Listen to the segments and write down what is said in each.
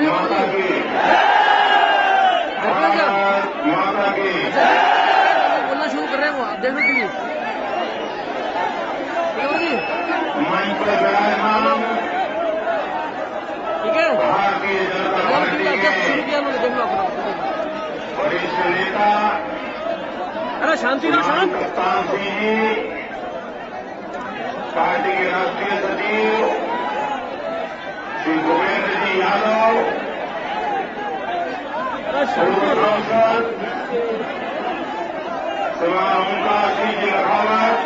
माता की माता की बोलना शुरू कर रहे हैं वो, आप देख लो टीवी। मंच पर विराजमान ठीक है, भारतीय जनता पार्टी के शुरू किया उन्होंने, देख लो अपना। वरिष्ठ नेता अरे शांति रहो, शांत। कप्तान सिंह जी, पार्टी के राष्ट्रीय सचिव श्री भूपेंद्र जी यादव, पूर्व सांसद श्रीमान ओंकार सिंह जी लखावत,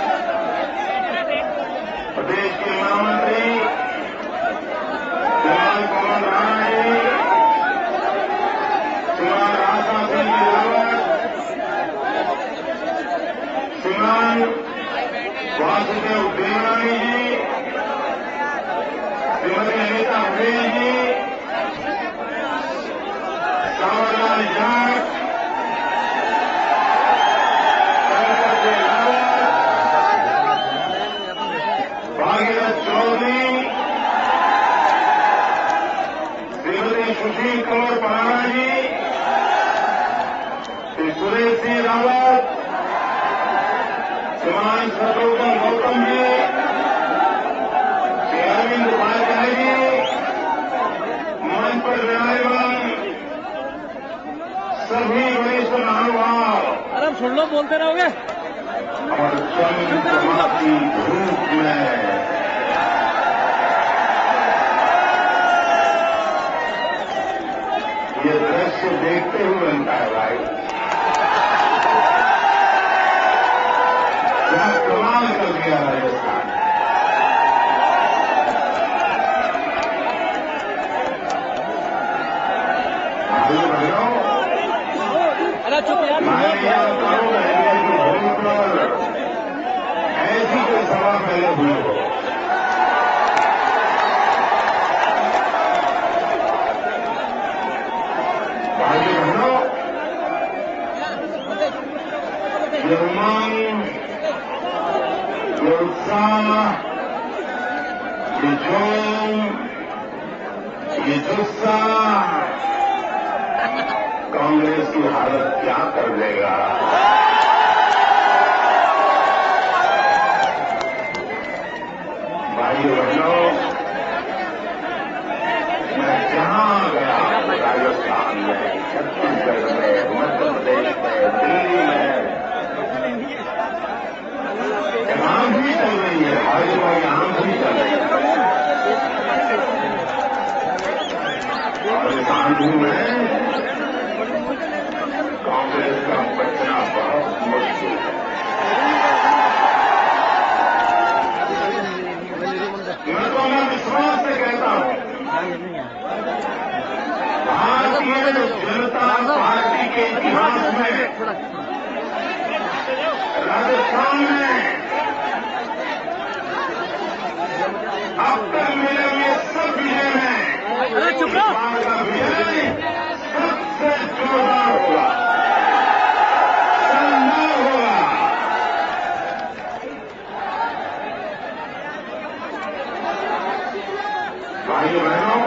प्रदेश के महामंत्री श्रीमान पवन राणा जी, श्रीमान राजा सिंह जी रावत, श्रीमान वासुदेव देवरानी जी, श्रीमती अनिता भुजेल जी, कांवरलाल जाट, शंकर जी रावत, भागीरथ चौधरी, श्रीमती सुशील कौर पराना जी, श्री सुरेश सिंह रावत, श्रीमान शत्रुघ्न गौतम जी, श्री अरविंद उपाध्याय जी, मंच पर विराजमान सभी वरिष्ठ महानुभाव अरे हम सुन लो, बोलते रहोगे। और चंद्रमा की धूप में ये दृश्य देखते हुए बनता है भाई, क्या कमाल कर दिया राजस्थान। भाइयों बहनों, अरे चुप यार, मैं जानता हूं पहले की भूमि पर ऐसी कोई सभा पहले हुई हो। भाइयों बहनों, ये उमंग, ये उत्साह, ये जोम, ये जुस्सा कांग्रेस की हालत क्या कर देगा। भाइयों बहनों, मैं जहां गया राजस्थान में, छत्तीसगढ़ में, मध्य प्रदेश में, दिल्ली में, यहाँ भी चल रही है भाजपा, यहाँ भी चल रही है। और इस आंधी में कांग्रेस का बचना बहुत मुश्किल है। मैं विश्वास से कहता हूं, भारतीय जनता पार्टी के इतिहास में राजस्थान में अब तक मिले हुए सब विजय में चुप रहो। का विजय सबसे जोरदार होगा, शानदार होगा। भाइयों बहनों,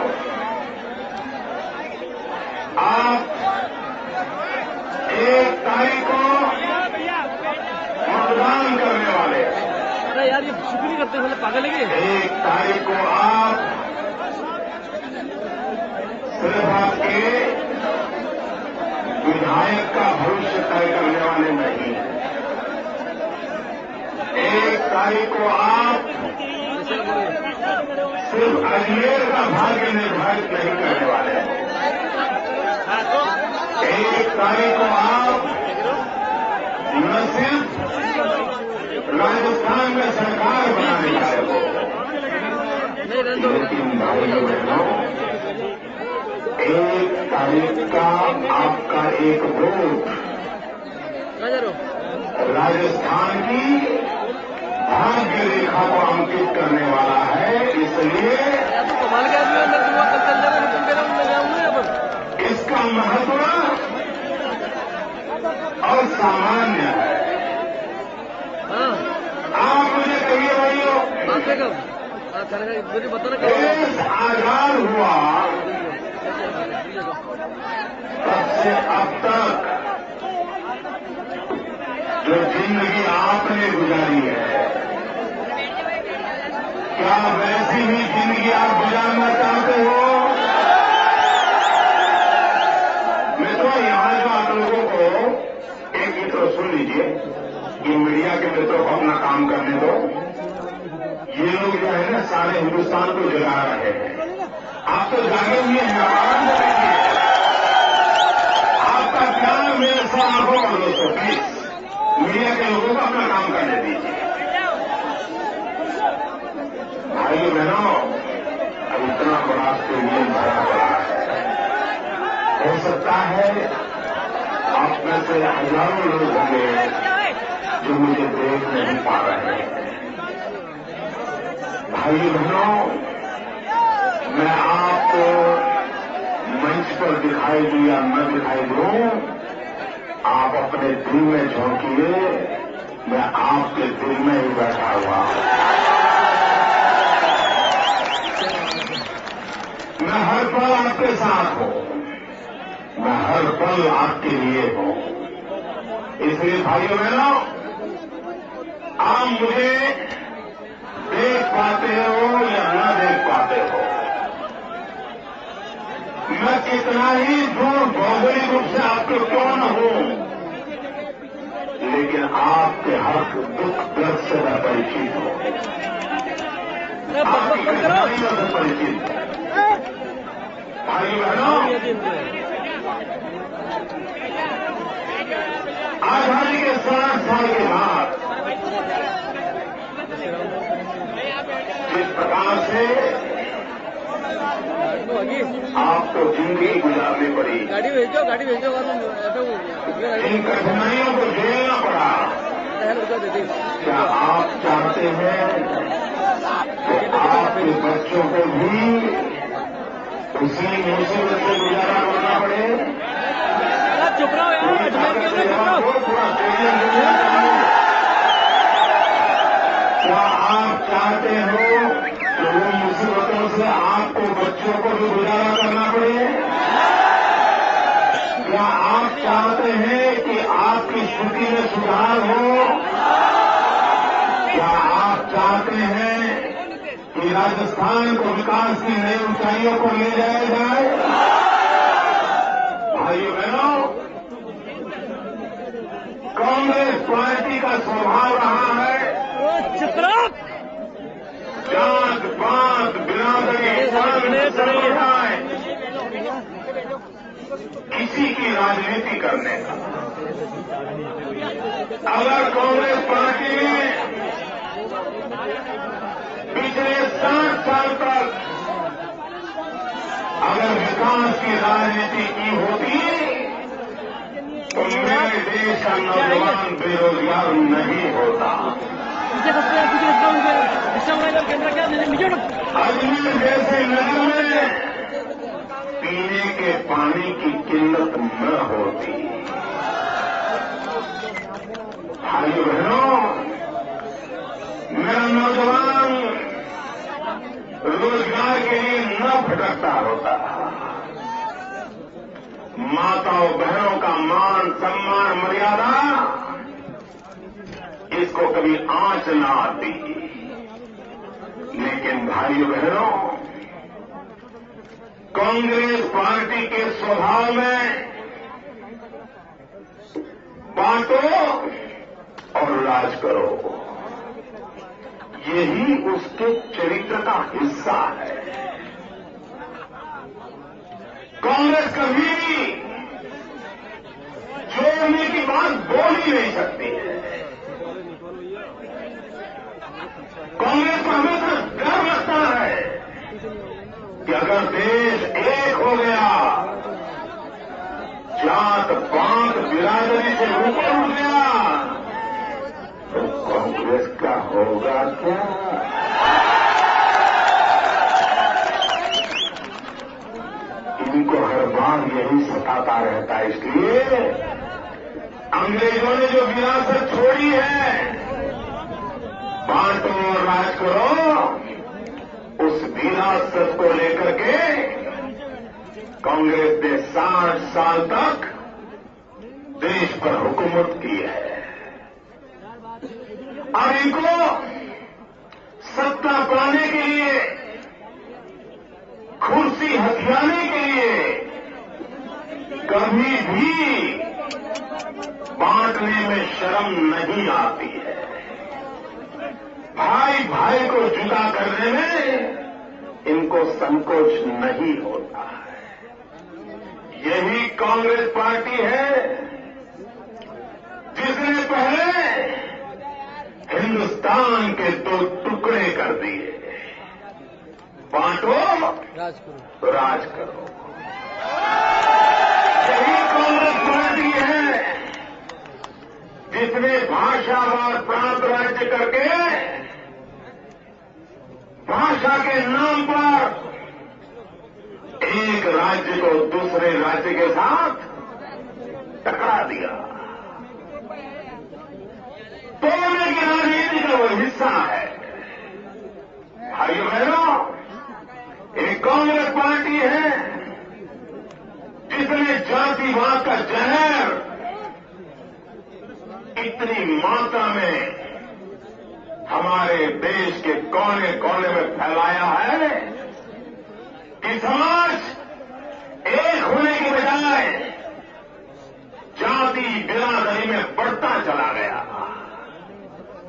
आप 1 तारीख को मतदान करने वाले, अरे यार ये शुक्र नहीं करते, पहले पागल है। 1 तारीख को आप सिर्फ आपके विधायक का भविष्य तय करने वाले नहीं, 1 तारीख को आप सिर्फ अजमेर का भाग्य निर्धारित नहीं करने वाले हैं, 1 तारीख को आप न सिर्फ राजस्थान में सरकार बनाने वाले हो, लेकिन भाइयों बहनों, 1 तारीख का आपका एक वोट राजस्थान की भाग्य रेखा को अंकित करने वाला है। इसलिए इसका महत्व असामान्य है। आप मुझे कहिए भाइयों, मुझे बताना देश आजाद हुआ तब से अब तक जो जिंदगी आपने गुजारी है, क्या वैसी ही जिंदगी आप गुजारना चाहते हो? मित्रों, यहां जो आप लोगों को एक मित्र सुन लीजिए कि मीडिया के मित्रों को अपना काम करने दो। ये लोग जो है ना सारे हिंदुस्तान को जगा रहे हैं। आप तो जागे हुए हैं, आराम से बैठिए। आपका प्यार मेरे से आंखों पर दोस्तों, प्लीज मीडिया के लोगों को अपना काम करने दीजिए। भाइयों बहनों, अब इतना बड़ा स्टेडियम भरा पड़ा है, हो सकता है आप में से हजारों लोग होंगे जो मुझे देख नहीं पा रहे हैं। भाइयों बहनों, मैं आपको मंच पर दिखाई दूं या न दिखाई दूं, आप अपने दिल में झोंकिए, मैं आपके दिल में ही बैठा हुआ हूं। मैं हर पल आपके साथ हूं, मैं हर पल आपके लिए हूं। इसलिए भाइयों बहनों, आप मुझे देख पाते हो या न देख पाते हो, मैं कितना ही दूर भौगोलिक रूप से आपके क्यों न हूं, लेकिन आपके हक दुख दर्द से मैं परिचित हूं, आपकी कठिनाइयों से परिचित हूं। भाई बहनों, आजादी के 60 साल के बाद जिस प्रकार से आपको जिंदगी गुजारनी पड़ी, गाड़ी भेजो इन कठिनाइयों को झेलना पड़ा, क्या आप चाहते हैं कि आपके बच्चों को भी उसी मुसीबत से गुजारा करना पड़े? चुप रहो यार, पूरा स्टेडियम, क्या आप चाहते हो कि उन मुसीबतों से आपको बच्चों को भी गुजारा करना पड़े? क्या आप चाहते हैं कि आपकी स्थिति में सुधार हो? क्या आप चाहते हैं कि राजस्थान को विकास की नई ऊंचाइयों को ले जाया जाए? भाइयों बहनों, कांग्रेस पार्टी का स्वभाव रहा है जात पात बिरादरी संप्रदाय किसी की राजनीति करने का। अगर कांग्रेस पार्टी ने पिछले 60 साल तक अगर विकास की राजनीति की होती तो मेरे देश का नौजवान बेरोजगार नहीं होता। अजमेर जैसे नगर में पीने के पानी की किल्लत न होती। भाइयों बहनों, मेरा नौजवान रोजगार के लिए न भटकता होता। माताओं बहनों का मान सम्मान मर्यादा इसको कभी आंच न आती। लेकिन भाइयों बहनों, कांग्रेस पार्टी के स्वभाव में बांटो और राज करो, यही उसके चरित्र का हिस्सा है। कांग्रेस कभी भी जोड़ने की बात बोल ही नहीं सकती है। कांग्रेस को हमेशा डर लगता है कि अगर देश एक हो गया, जात पात बिरादरी से ऊपर उठ गया, तो कांग्रेस का होगा क्या? इनको हर बार यही सताता रहता है। इसलिए अंग्रेजों ने जो विरासत छोड़ी है, बांटो और राज करो, उस विरासत को लेकर के कांग्रेस ने 60 साल तक देश पर हुकूमत की है। और इनको सत्ता पाने के लिए, कुर्सी हथियाने के लिए कभी भी बांटने में शर्म नहीं आती है। भाई भाई को जुदा करने में इनको संकोच नहीं होता है। यही कांग्रेस पार्टी है जिसने पहले हिंदुस्तान के 2 टुकड़े कर दिए। बांटो तो राज करो। यही कांग्रेस पार्टी है जिसने भाषावार प्रांत राज्य करके भाषा के नाम पर एक राज्य को दूसरे राज्य के साथ टकरा दिया। तोड़ने की राजनीति का वो हिस्सा है। भाइयों बहनों, एक कांग्रेस पार्टी है जिसने जातिवाद का जहर इतनी मात्रा में हमारे देश के कोने कोने में फैलाया है कि समाज एक होने की बजाय जाति बिरादरी में बढ़ता चला गया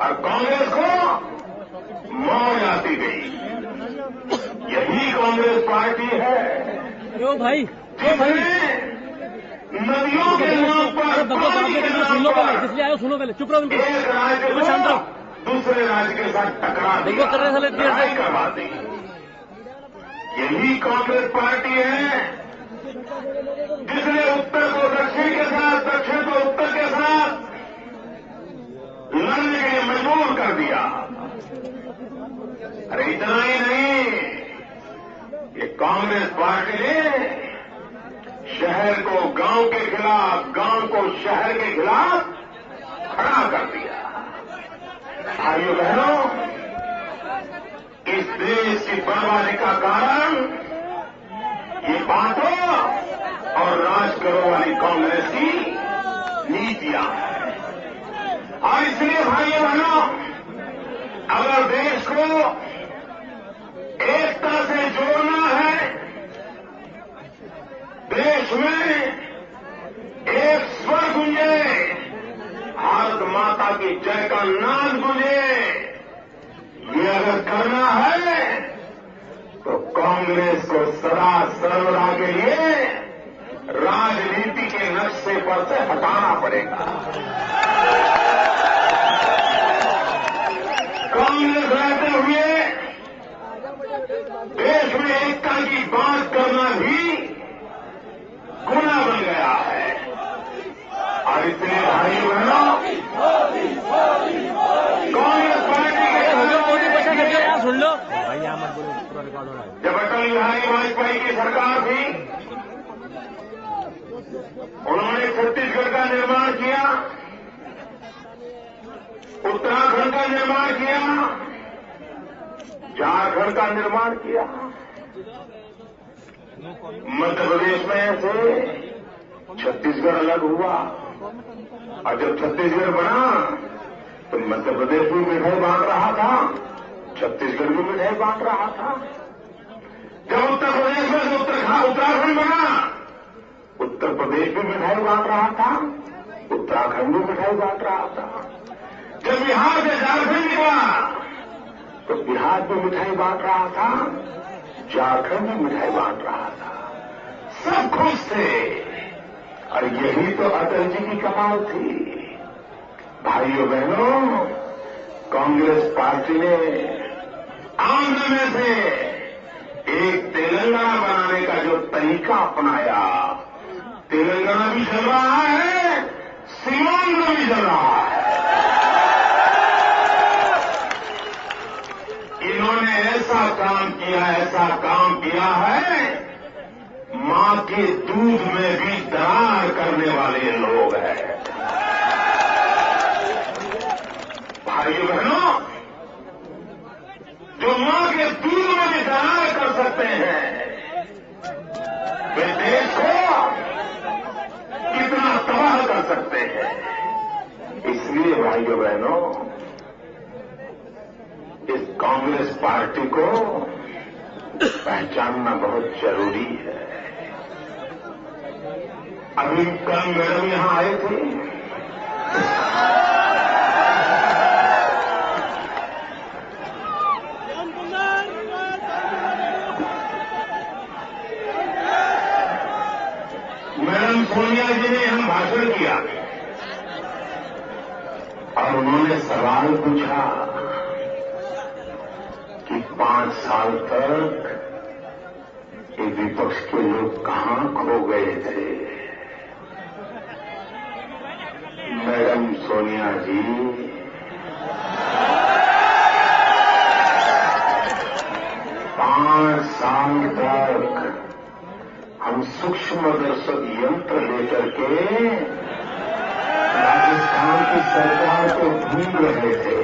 और कांग्रेस को मौज आती गई। यही कांग्रेस पार्टी है ओ भाई जिसने नदियों के नाम पर, पानी के नाम पर इसलिए आयो, सुनो पहले, चुप रहो बिल्कुल। एक राज्य को शांत रहो। दूसरे राज्य के साथ टकरा दिया, कर रहे साले देर से। लड़ाई करवा दी। यही कांग्रेस पार्टी है जिसने उत्तर को दक्षिण के साथ, दक्षिण को उत्तर के साथ लड़ने के लिए मजबूर कर दिया। अरे इतना ही नहीं, ये कांग्रेस पार्टी ने शहर को गांव के खिलाफ, गांव को शहर के खिलाफ खड़ा कर दिया। भाइयों बहनों, इस देश की बर्बादी का कारण ये बांटो और राज करो वाली कांग्रेस की नीतियां हैं। और इसलिए भाइयों बहनों, अगर देश को एकता से जोड़ना है, देश में एक स्वर गूंजे, भारत माता की जय का नाद गूंजे, ये अगर करना है तो कांग्रेस को सदा सर्वदा के लिए राजनीति के नक्शे पर से हटाना पड़ेगा। कांग्रेस रहते हुए देश में एकता की बात करना भी गुनाह बन गया है। और इसलिए भाई बहनों, कांग्रेस पार्टी के सुन लो। जब अटल बिहारी वाजपेयी की सरकार थी, उन्होंने छत्तीसगढ़ का निर्माण किया, उत्तराखंड का निर्माण किया, झारखंड का निर्माण किया। मध्य प्रदेश में से छत्तीसगढ़ अलग हुआ और जब छत्तीसगढ़ बना तो मध्य प्रदेश भी मिठाई बांट रहा था, छत्तीसगढ़ भी मिठाई बांट रहा था। जब उत्तर प्रदेश में से उत्तराखंड बना, उत्तर प्रदेश भी मिठाई बांट रहा था, उत्तराखंड भी मिठाई बांट रहा था। जब बिहार से झारखंड निकला तो बिहार भी मिठाई बांट रहा था, झारखंड भी मिठाई बांट रहा था। सब खुश थे और यही तो अटल जी की कमाल थी। भाइयों बहनों, कांग्रेस पार्टी ने आंध्र में से एक तेलंगाना बनाने का जो तरीका अपनाया, तेलंगाना भी चल रहा है, सीमांध्र भी चल रहा है। इन्होंने ऐसा काम किया है, मां के दूध में भी दरार करने वाले लोग हैं। भाइयों बहनों, जो मां के दूध में भी दरार कर सकते हैं, वे कांग्रेस पार्टी को पहचानना बहुत जरूरी है। अभी कल मैडम यहां आए थे, मैडम सोनिया जी ने यहां भाषण किया और उन्होंने सवाल पूछा कि 5 साल तक ये विपक्ष के लोग कहां खो गए थे। मैडम सोनिया जी पांच साल तक हम सूक्ष्मदर्शक यंत्र लेकर के राजस्थान की सरकार को ढूंढ रहे थे।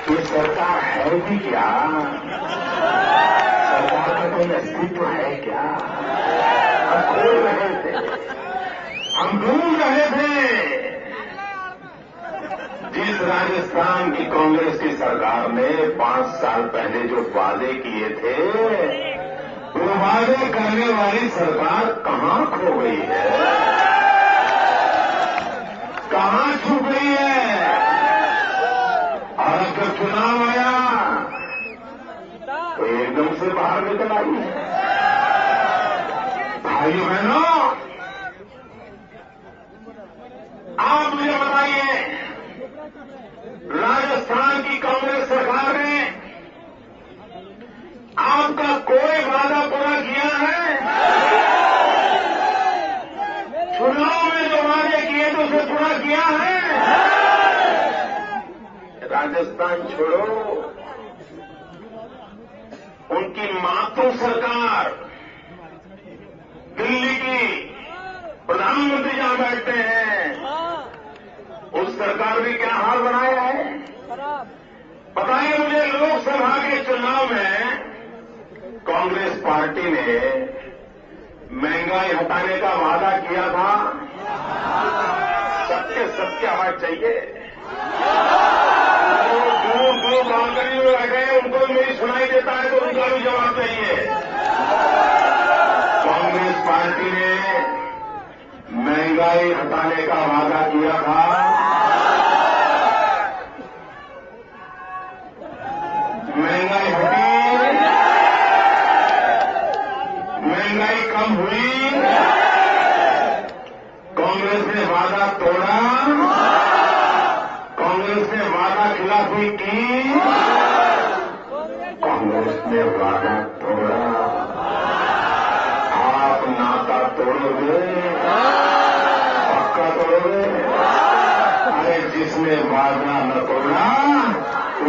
ये सरकार है भी क्या? सरकार का कोई अस्तित्व है क्या? हम खोज रहे थे, हम ढूंढ रहे थे। जिस राजस्थान की कांग्रेस की सरकार ने 5 साल पहले जो वादे किए थे, वो वादे करने वाली सरकार कहां खो गई है, कहां छुप गई है? और जब चुनाव आया तो एकदम से बाहर निकल आई है। भाइयों बहनों, आप मुझे बताइए, राजस्थान की कांग्रेस सरकार ने आपका कोई वादा पूरा किया है? चुनाव में जो वादे किए थे उसे पूरा किया है? राजस्थान छोड़ो, उनकी मातृ सरकार दिल्ली की प्रधानमंत्री जहां बैठते हैं, उस सरकार ने क्या हाल बनाया है? बताइए मुझे, लोकसभा के चुनाव में कांग्रेस पार्टी ने महंगाई हटाने का वादा किया था। सत्य सत्य आवाज चाहिए। जो दूर दूर बालकनी में बैठे हैं उनको मेरी सुनाई देता है तो उनका भी जवाब चाहिए। कांग्रेस पार्टी ने महंगाई हटाने का वादा किया था। महंगाई हटी, महंगाई कम हुई, कांग्रेस ने वादा तोड़ा, कांग्रेस ने वादा खिलाफी की, कांग्रेस ने वादा तोड़ा। आप नाता तोड़ोगे, पक्का तोड़ोगे? अरे जिसने वादा न तोड़ा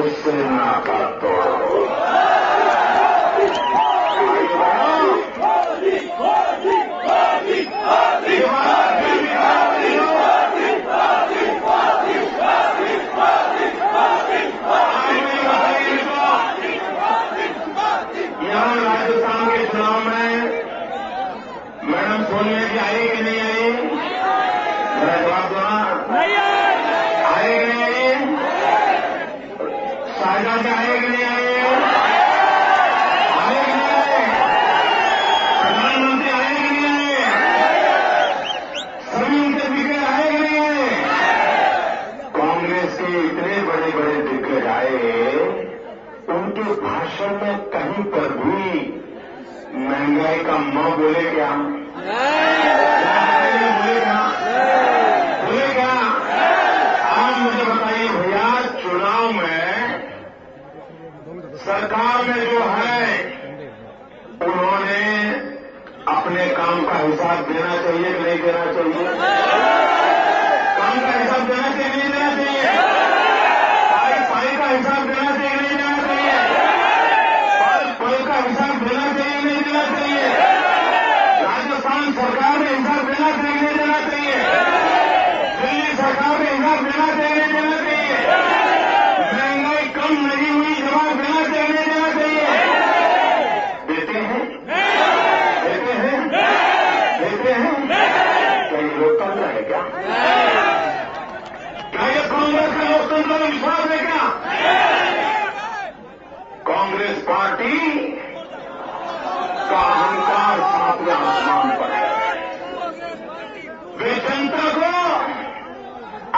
उससे नाता तोड़ो। यहां राजस्थान के चुनाव में मैडम सोनिया जी आई कि नहीं आई? मेरा जवाब दो ना। आए कि नहीं आई? साझा से आए कि नहीं आए? आए कि नहीं आए? प्रधानमंत्री आए कि नहीं आए? सभी उनके दिग्गज आए कि नहीं आए? कांग्रेस के इतने बड़े बड़े दिग्गज आए, उनके भाषण में कहीं पर भी महंगाई का म बोले क्या? बोले क्या? आप मुझे बताइए भैया, चुनाव में सरकार में जो है उन्होंने अपने काम का हिसाब देना चाहिए कि नहीं देना चाहिए? काम का हिसाब देना चाहिए नहीं देना चाहिए? पाई का हिसाब देना चाहिए नहीं देना चाहिए? पल का हिसाब देना चाहिए नहीं देना चाहिए? राजस्थान सरकार ने हिसाब देना चाहिए नहीं देना चाहिए? दिल्ली सरकार ने हिसाब देना चाहिए नहीं देना चाहिए? महंगाई कम नहीं हुई, जवाब देना चाहिए नहीं देना चाहिए? देते हैं? देते हैं? देते हैं? क्या ये लोकतंत्र है क्या? क्या पार्टी का अहंकार सातवें आसमान पर है। वे जनता को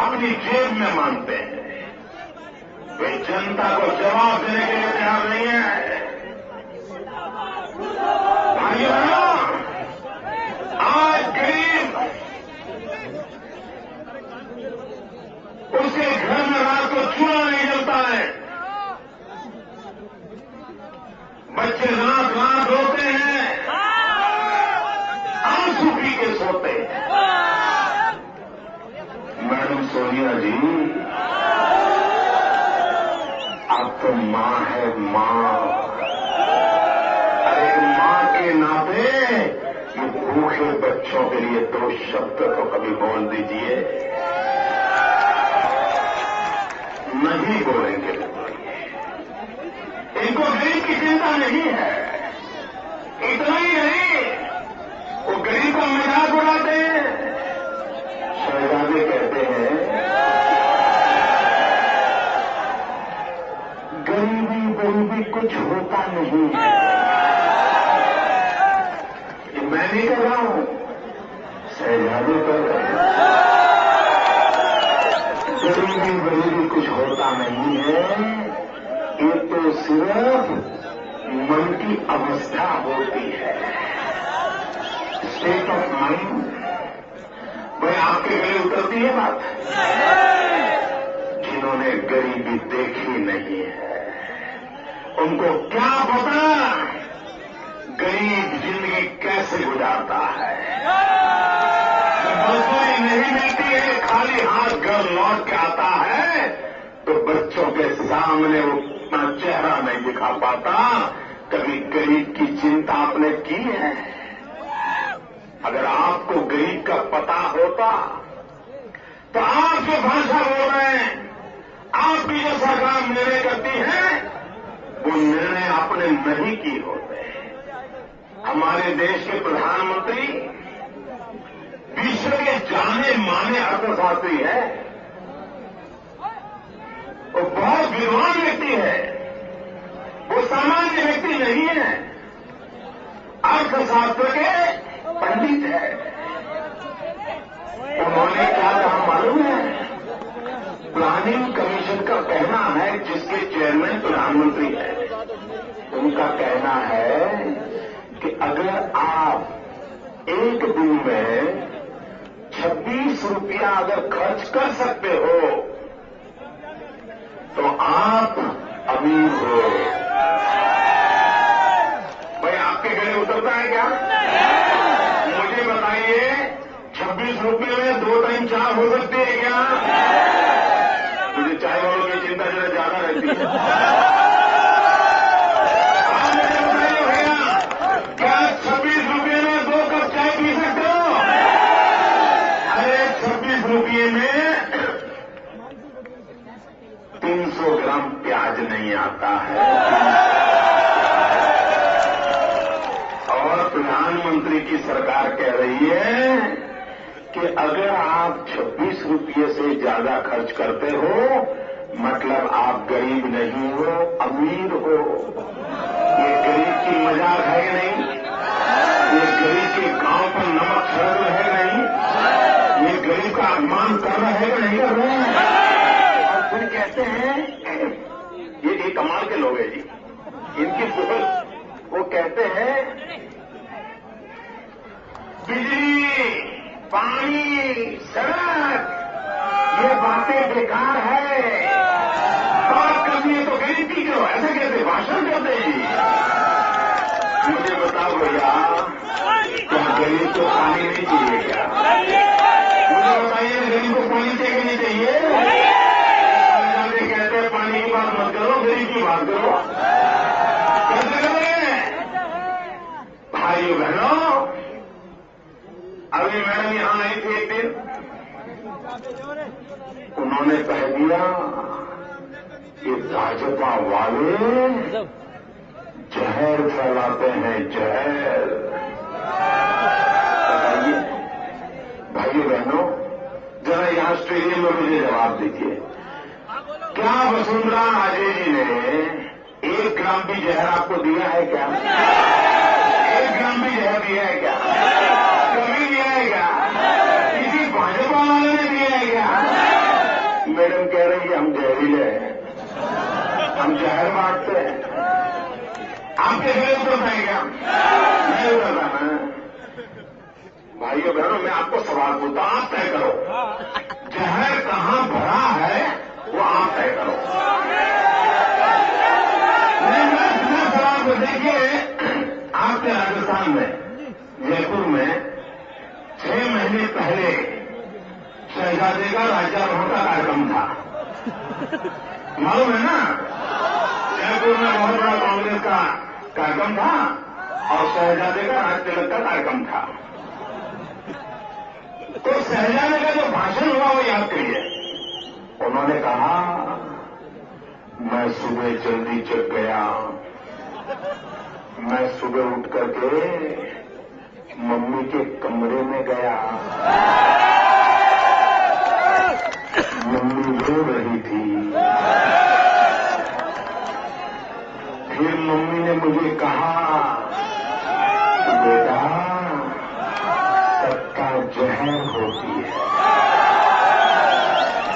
अपनी जेब में मानते हैं। वे जनता को जवाब देने के लिए तैयार नहीं है। भाइयों, आज गरीब उसके घर में रात को चूल्हा नहीं जलता है। बच्चे रात रात रोते हैं, आंसू पी के सोते हैं। मैडम सोनिया जी, अब तो मां है मां। अरे एक मां के नाते ये भूखे बच्चों के लिए 2 शब्द तो कभी बोल दीजिए। नहीं बोलेंगे। इनको गरीब की चिंता नहीं है। इतना ही नहीं, वो गरीब का मजाक उड़ाते हैं। शहजादे कहते हैं गरीबी गरीबी कुछ होता नहीं है। ये मैं नहीं कह रहा हूं, शहजादे कह रहे हैं। गरीबी गरीबी कुछ होता नहीं है, ये तो सिर्फ मन की अवस्था होती है, स्टेट ऑफ माइंड। भाई आपके गले उतरती है बात? जिन्होंने गरीबी देखी नहीं है उनको क्या पता गरीब जिंदगी कैसे गुजारता है। मजदूरी नहीं मिलती है, खाली हाथ घर लौट के आता है तो बच्चों के सामने वो अपना चेहरा नहीं दिखा पाता। कभी गरीब की चिंता आपने की है? अगर आपको गरीब का पता होता तो आप जो भाषा बोल रहे हैं, आपकी जो सरकार निर्णय करती है, वो निर्णय आपने नहीं की होते। हमारे देश के प्रधानमंत्री विश्व के जाने माने अर्थशास्त्री है। वो बहुत विद्वान व्यक्ति है, वो सामान्य व्यक्ति नहीं है, अर्थशास्त्र के पंडित है। उन्होंने क्या कहा मालूम है? प्लानिंग कमीशन का कहना है, जिसके चेयरमैन प्रधानमंत्री है, उनका कहना है कि अगर आप एक दिन में 26 रुपया अगर खर्च कर सकते हो तो आप अमीर हो। भाई आपके गले उतरता है क्या? मुझे बताइए, 26 रुपये में 2 टाइम चाय हो सकती है क्या? मुझे चाय वालों की चिंता जरा ज्यादा रहती है। आप मुझे बताइए भैया, क्या 26 रुपये में 2 कप चाय पी सकते हो? अरे 26 रुपये में 300 ग्राम प्याज नहीं आता है। और प्रधानमंत्री की सरकार कह रही है कि अगर आप 26 रुपये से ज्यादा खर्च करते हो मतलब आप गरीब नहीं हो, अमीर हो। ये गरीब की मजाक है कि नहीं? ये गरीब के गांव पर नमक छिड़क रहे नहीं? ये गरीब का अपमान कर रहे हैं कि नहीं कर रहे हैं? और फिर कहते हैं ये कमाल के लोग हैं जी, इनकी सोच। वो कहते हैं बिजली, पानी, सड़क, ये बातें बेकार है, बात करनी है तो गरीब की करो। ऐसे कैसे भाषण करते हैं जी? मुझे बताओ भैया, क्या गरीब को पानी नहीं चाहिए क्या? मुझे बताइए, गरीब को पानी चाहिए नहीं चाहिए? कहते हैं पानी की बात मत करो, गरीब की बात करो। कैसे करोगे? भाइयों बहनों, अभी मैडम यहां आई थी एक दिन, उन्होंने कह दिया कि भाजपा वाले जहर फैलाते हैं, जहर। बताइए भाइयों बहनों, जरा यहां स्टेडियम में मुझे जवाब दीजिए, क्या वसुंधरा राजे जी ने 1 ग्राम ग्राम भी जहर आपको दिया है क्या? 1 ग्राम भी जहर दिया है क्या? कभी दिया है क्या? किसी भाजपा वाले ने दिया है क्या? मैडम कह रही है हम जहरीले हैं, हम जहर बांटते हैं। आपके गले उतरता है क्या? नहीं उतरता ना। भाइयों बहनों, मैं आपको सवाल पूछता हूं, आप तय करो, जहर कहां भरा है वो आप तय करो। मैं सवाल को देखिए, आपके राजस्थान में जयपुर में 6 महीने पहले शहजादे का राज्यारोहण का कार्यक्रम था, मालूम है ना? जयपुर में बहुत बड़ा कांग्रेस का कार्यक्रम था और शहजादे का राज तिलक का कार्यक्रम था। तो शहजादे का जो भाषण हुआ वो याद करिए। उन्होंने कहा, मैं सुबह जल्दी जग गया, मैं सुबह उठ करके मम्मी के कमरे में गया, मम्मी रो रही थी। फिर मम्मी ने मुझे कहा, बेटा सत्ता जहर होती है।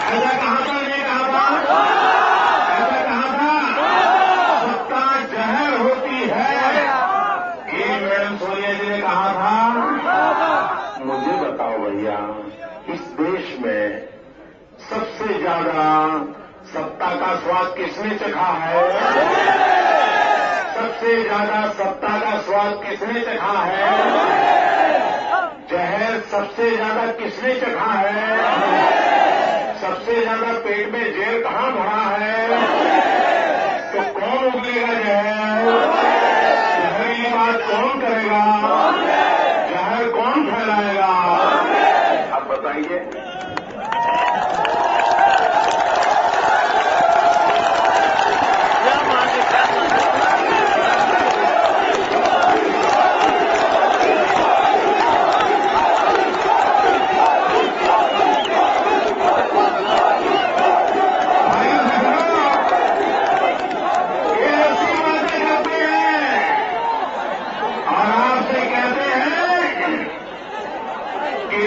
ऐसा कहा था, नहीं कहा था? ऐसा कहा था, सत्ता जहर होती है। ये मैडम सोनिया जी ने कहा था। मुझे बताओ भैया, इस देश में सबसे ज्यादा सत्ता का स्वाद किसने चखा है? सबसे ज्यादा सत्ता का स्वाद किसने चखा है? जहर सबसे ज्यादा किसने चखा है? सबसे ज्यादा पेट में जेल कहां भरा है? तो कौन उगलेगा जहर? जहरीली बात कौन करेगा? जहर कौन फैलाएगा? अब बताइए।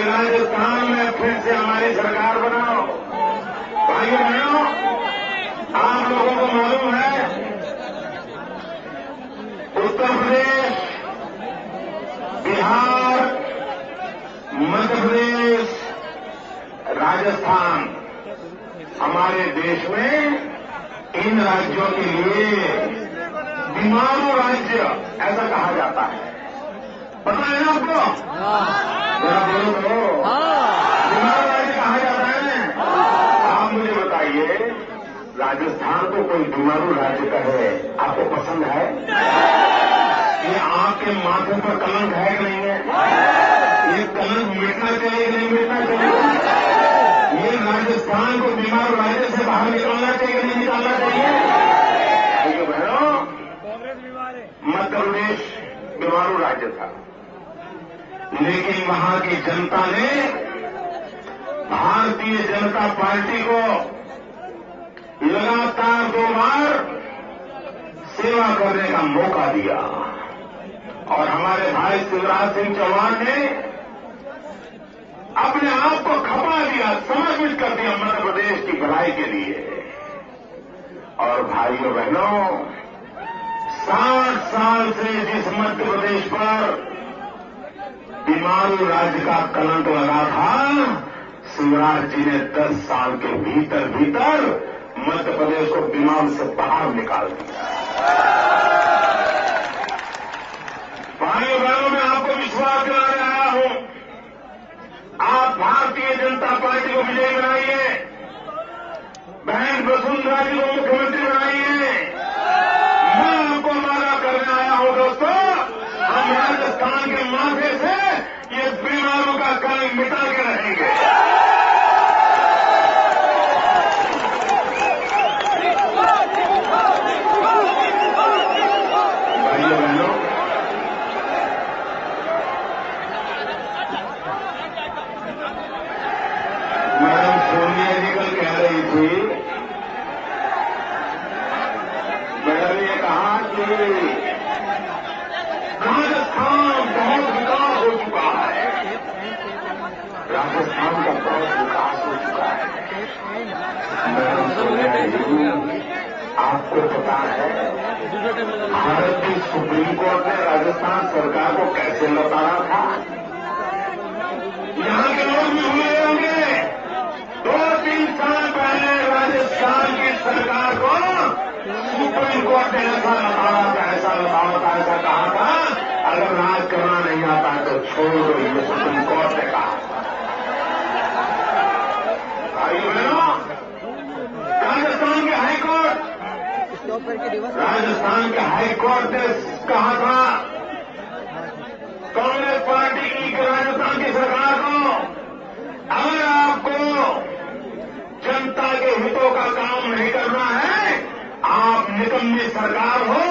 राजस्थान में फिर से हमारी सरकार बनाओ। भाइयों बहनों, आप लोगों को मालूम है, उत्तर प्रदेश, बिहार, मध्य प्रदेश, राजस्थान, हमारे देश में इन राज्यों के लिए बीमारू राज्य ऐसा कहा जाता है। पता है ना आपको? जरा बोलो तो, बीमारू राज्य कहा जाता है। आप मुझे बताइए, राजस्थान को कोई बीमारू राज्य कहे आपको पसंद है? ये आपके माथे पर कलंक है कि नहीं है? ये कलंक मिटना चाहिए कि नहीं मिटना चाहिए? ये राजस्थान को बीमारू राज्य से बाहर निकालना चाहिए कि नहीं निकालना चाहिए? भाइयों बहनों, मध्य प्रदेश बीमारू राज्य था, लेकिन वहां की जनता ने भारतीय जनता पार्टी को लगातार 2 बार सेवा करने का मौका दिया और हमारे भाई शिवराज सिंह चौहान ने अपने आप को खपा दिया, समर्पित कर दिया मध्य प्रदेश की भलाई के लिए। और भाइयों बहनों, 60 साल से जिस मध्य प्रदेश पर बीमारू राज्य का कलंक लगा था, शिवराज जी ने 10 साल के भीतर भीतर मध्य प्रदेश को बीमारू से बाहर निकाल दिया। भाइयों बहनों, मैं आपको विश्वास दिलाने आया हूं, आप भारतीय जनता पार्टी को विजयी बनाइए, बहन वसुंधरा जी को मुख्यमंत्री बनाइए। मैं आपको वादा करने आया हूं दोस्तों, हम राजस्थान के माथे से ये बीमारों का कलंक मिटा के रहेंगे। भाइयों बहनों, मैडम सोनिया जी कल कह रही थी, मैडम ने कहा राजस्थान बहुत विकास हो चुका है, राजस्थान का बहुत विकास हो चुका है। मैडम सोनिया जी, आपको पता है भारत की सुप्रीम कोर्ट ने राजस्थान सरकार को कैसे लौटाया था? यहाँ के लोग भी भूले होंगे, 2-3 साल पहले राजस्थान की सरकार को सुप्रीम कोर्ट ने ऐसा लौटाया था, ऐसा लौटाया था, ऐसा कहा था, अगर राज करना नहीं आता है तो छोड़ दो, ये सुप्रीम कोर्ट ने कहा। भाइयों बहनों, राजस्थान के हाईकोर्ट ने कहा था कांग्रेस पार्टी की राजस्थान की सरकार को, अगर आपको जनता के हितों का काम नहीं करना है, आप निकम्मी सरकार हो,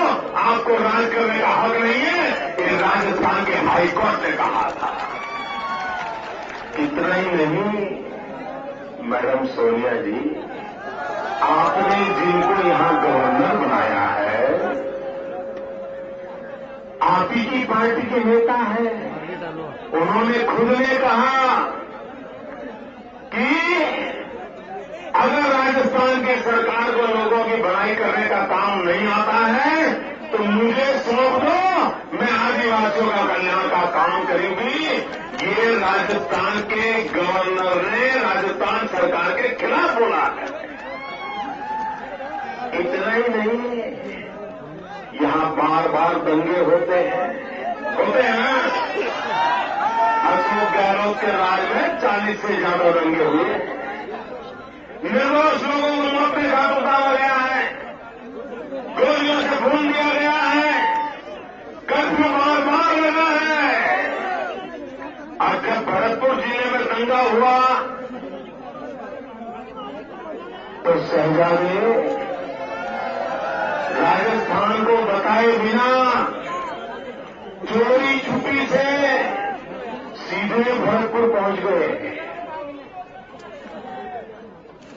आपको राज करने का हक नहीं है, ये राजस्थान के हाईकोर्ट ने कहा था। इतना ही नहीं, मैडम सोनिया जी, आपने जिनको यहां गवर्नर बनाया है, आप ही की पार्टी के नेता हैं, उन्होंने खुद ने कहा कि अगर राजस्थान की सरकार को लोगों की भलाई करने का काम नहीं आता है तो मुझे सौंप दो, मैं आदिवासियों का कल्याण का काम करूंगी। ये राजस्थान के गवर्नर ने राजस्थान सरकार के खिलाफ बोला है। इतना ही नहीं, यहां बार बार दंगे होते हैं ना। अशोक गहलोत के राज में 40 से ज्यादा दंगे हुए, निर्दोष लोगों को मौत के घाट उतारा गया है, गोलियों से खून दिया गया है, कर्फ्यू बार लगा है। और जब भरतपुर जिले में दंगा हुआ तो शहजादे राजस्थान को बताए बिना चोरी छुपी से सीधे भरतपुर पहुंच गए।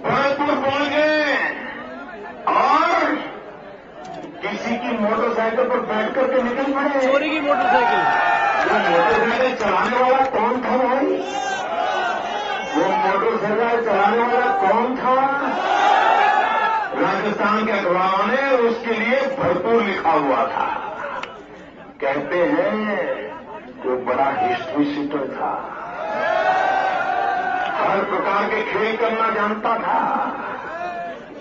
भरतपुर पहुंच गए और किसी की मोटरसाइकिल पर बैठ करके निकल पड़े। चोरी की मोटरसाइकिल, वो मोटरसाइकिल चलाने वाला कौन था भाई? वो मोटरसाइकिल चलाने वाला कौन था? राजस्थान के अखबारों ने उसके लिए भरपूर लिखा हुआ था। कहते हैं वो बड़ा हिस्ट्री सीटर था, हर प्रकार के खेल करना जानता था।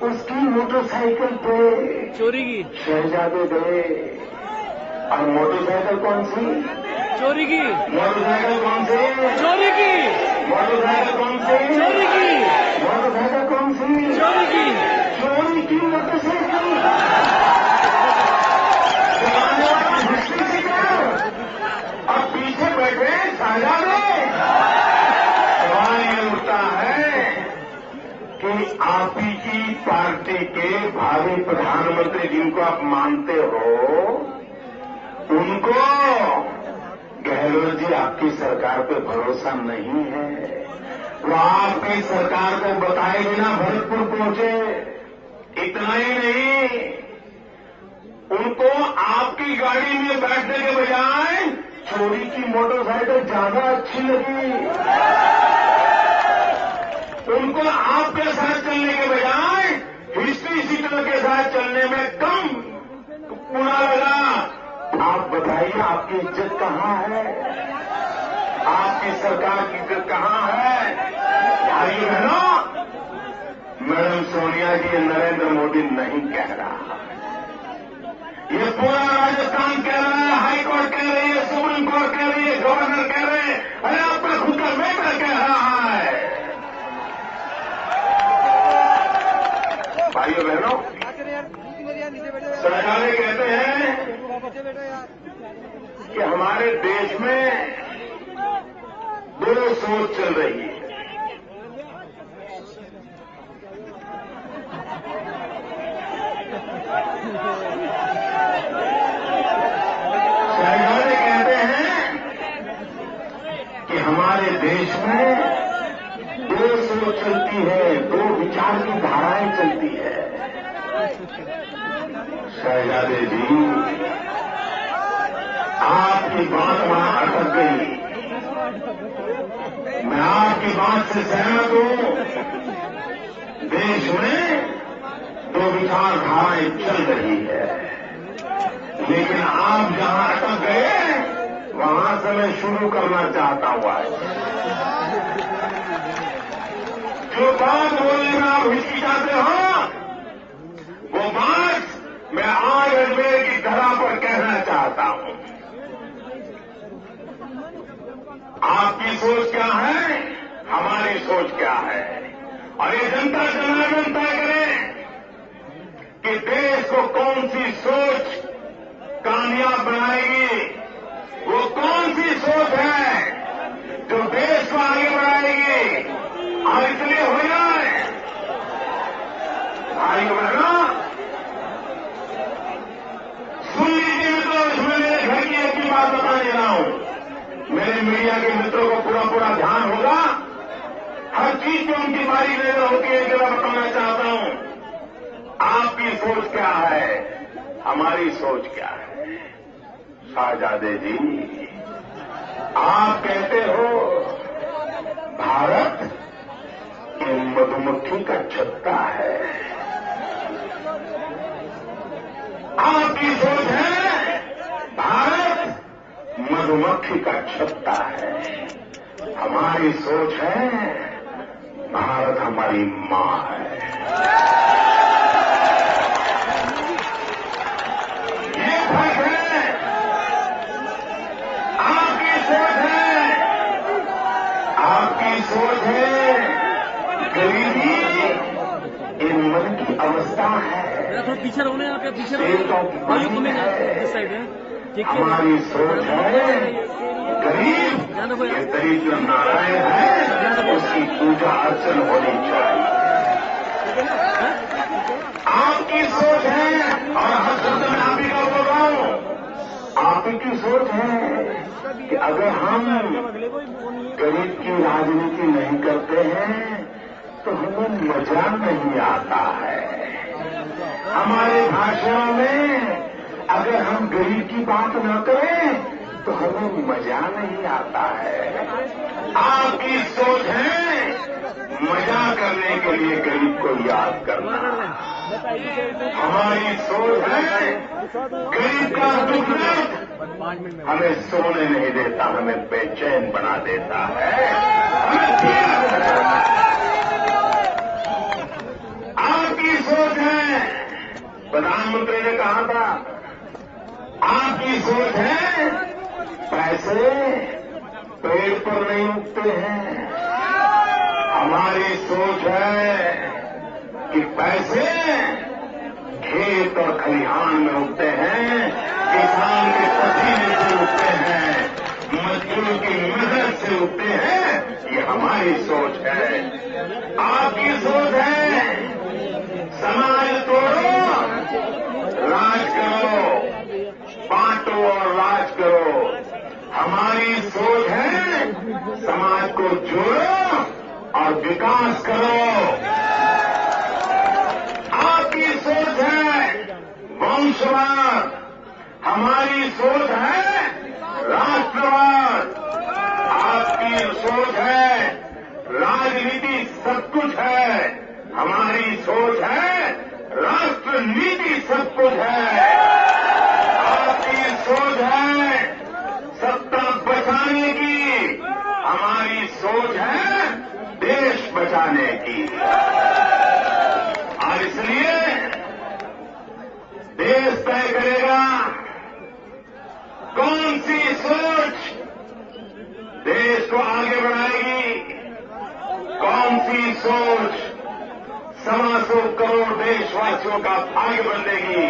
उसकी मोटरसाइकिल पे चोरी की, शहजादे गए। और मोटरसाइकिल कौन सी? चोरी की मोटरसाइकिल कौन सी? चोरी की मोटरसाइकिल कौन सी? चोरी की मोटरसाइकिल कौन सी? चोरी की चोरी की मोटरसाइकिल चलाने वाला हिस्ट्री सीटर और पीछे बैठे शहजादे। सवाल ये उठता है कि आप ही की पार्टी के भावी प्रधानमंत्री जिनको आप मानते हो, उनको गहलोत जी आपकी सरकार पे भरोसा नहीं है। वो आपकी सरकार को बताए बिना भरतपुर पहुंचे। इतना ही नहीं, उनको आपकी गाड़ी में बैठने के बजाय चोरी की मोटरसाइकिल ज्यादा अच्छी लगी। उनको आपके साथ चलने के बजाय हिस्ट्री सीटर के साथ चलने में कम बुरा लगा। आप बताइए, आपकी इज्जत कहां है? आपकी सरकार की इज्जत कहां है? भाई बहनों, मैडम सोनिया जी, नरेंद्र मोदी नहीं कह रहा, ये पूरा राजस्थान कह रहा है, हाईकोर्ट कह रही है, सुप्रीम कोर्ट कह रही है, गवर्नर कह रहे हैं, अरे आपका खुद का बेटा कह रहा है। भाइयों बहनों, सरकारें कहते हैं कि हमारे देश में दो सोच चल रही है। सरकारें कहते हैं कि हमारे देश में दो सोच चलती है, दो विचार की धाराएं चलती है। शहजादे जी, आपकी बात वहां अटक गई। मैं आपकी बात से सहमत हूं। देश में दो विचारधाराएं चल रही है, लेकिन आप जहां अटक गए वहां से मैं शुरू करना चाहता हूं। जो बात बोलने में आप हिचकिचाते हो, वो बात मैं आज अजमेर की धरा पर कहना चाहता हूं। आपकी सोच क्या है, हमारी सोच क्या है, और ये जनता जनार्दन तय करें कि देश को कौन सी सोच कामयाब बनाएगी। वो कौन सी सोच है जो देश को आगे बढ़ाएगी। और इसलिए हो जाए भाई बहनों, सुन लीजिए मित्रों, इसमें मेरे घर की एक ही बात बता दे रहा हूं। मेरे मीडिया के मित्रों को पूरा ध्यान होगा। हर चीज पे उनकी बारी नजर होती है कि मैं बताना चाहता हूं आपकी सोच क्या है, हमारी सोच क्या है। शहजादे जी, आप कहते हो भारत ये मधुमक्खी का छत्ता है। आपकी सोच है भारत मधुमक्खी का छत्ता है। हमारी सोच है भारत हमारी मां है। ये फर्क है। आपकी सोच है गरीबी इन मन की अवस्था है। थोड़ा पीछे रहो ना, आप पीछे रहो। हमारी सोच है गरीब ये दरिद्र नारायण है, उसकी पूजा अर्चन होनी चाहिए। आपकी सोच है, और हर शब्द में आप ही का बोल रहा हूं, आप ही की सोच है कि अगर हम गरीब की राजनीति नहीं करते हैं तो हमें मजा नहीं आता है। हमारे भाषणों में अगर हम गरीब की बात न करें तो हमें मजा नहीं आता है। आपकी सोच है मजा करने के लिए गरीब को याद करना। हमारी सोच है गरीब का दुख हमें सोने नहीं देता, हमें बेचैन बना देता है। आपकी सोच है, प्रधानमंत्री ने कहा था, आपकी सोच है पैसे पेड़ पर नहीं उगते हैं। हमारी सोच है कि पैसे खेत और खलिहान में उगते हैं, किसान के पसीने से उगते हैं, मजदूर की मेहनत से उगते हैं। ये हमारी सोच है। आपकी सोच है समाज तोड़ो, राज करो, बांटो और राज करो। हमारी सोच है समाज को जोड़ो और विकास करो। आपकी सोच है वंशवाद, हमारी सोच है राष्ट्रवाद। आपकी सोच है राजनीति सब कुछ है, हमारी सोच है राष्ट्र नीति सब कुछ है। आपकी सोच है सत्ता बचाने की, हमारी सोच है देश बचाने की। और इसलिए देश तय करेगा कौन सी सोच देश को आगे बढ़ाएगी, कौन सी सोच 125 करोड़ देशवासियों का भाग्य बदलेगी,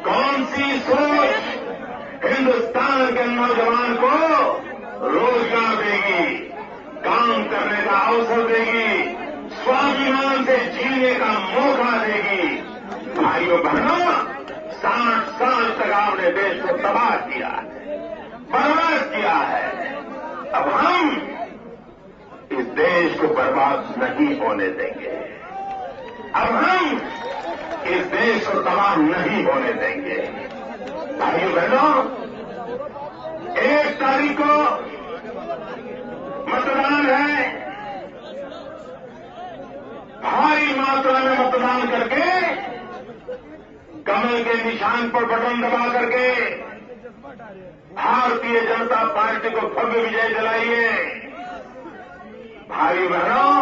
कौन सी सोच हिंदुस्तान के नौजवान को रोजगार देगी, काम करने का अवसर देगी, स्वाभिमान से जीने का मौका देगी। भाइयों बहनों, 60 साल तक आपने देश को तबाह किया है, बर्बाद किया है। अब हम इस देश को बर्बाद नहीं होने देंगे। अब हम इस देश को तबाह नहीं होने देंगे। भाइयों बहनों, 1 तारीख को मतदान है। भारी मात्रा में मतदान करके कमल के निशान पर बटन दबा करके भारतीय जनता पार्टी को भव्य विजय दिलाइए। भाई बहनों,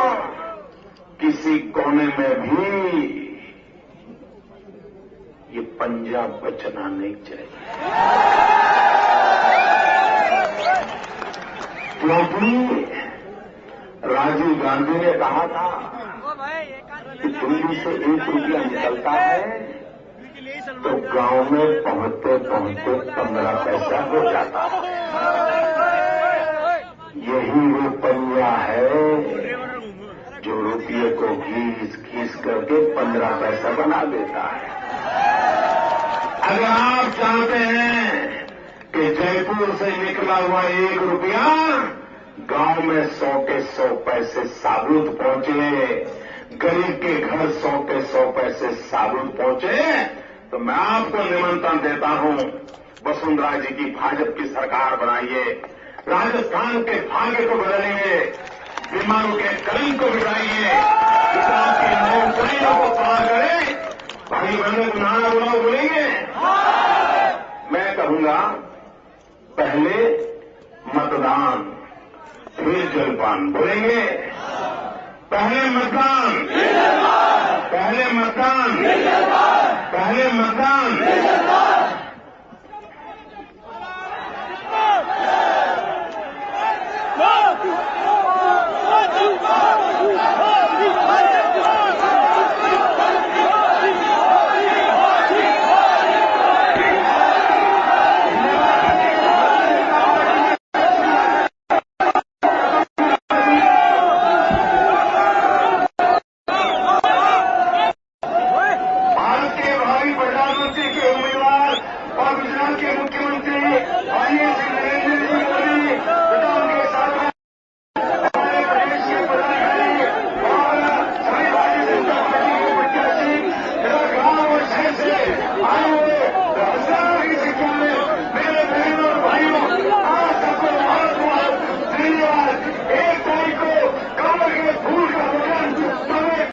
किसी कोने में भी ये पंजाब बचना नहीं चाहिए, क्योंकि राजीव गांधी ने कहा था कि दिल्ली से 1 रुपया निकलता है तो गांव में पहुंचते पहुंचते 15 पैसा हो जाता है। यही वो पंजा है जो रुपये को घीस करके 15 पैसा बना देता है। अगर आप चाहते हैं कि जयपुर से निकला हुआ 1 रुपया गांव में 100 के 100 पैसे साबुत पहुंचे, गरीब के घर 100 के 100 पैसे साबुत पहुंचे, तो मैं आपको निमंत्रण देता हूं, वसुंधरा जी की भाजपा की सरकार बनाइए, राजस्थान के भाग्य को बदलिए, बीमारों के कलंक को मिटाइए, किसान की नौकरियों को पार करें। भाई बहनों को नारा बुलाओ, बोलेंगे? मैं कहूंगा, पहले मतदान फिर जलपान, बोलेंगे? पहले मतदान, पहले मतदान, पहले मतदान। भारत के भावी प्रधानमंत्री के उम्मीदवार और गुजरात के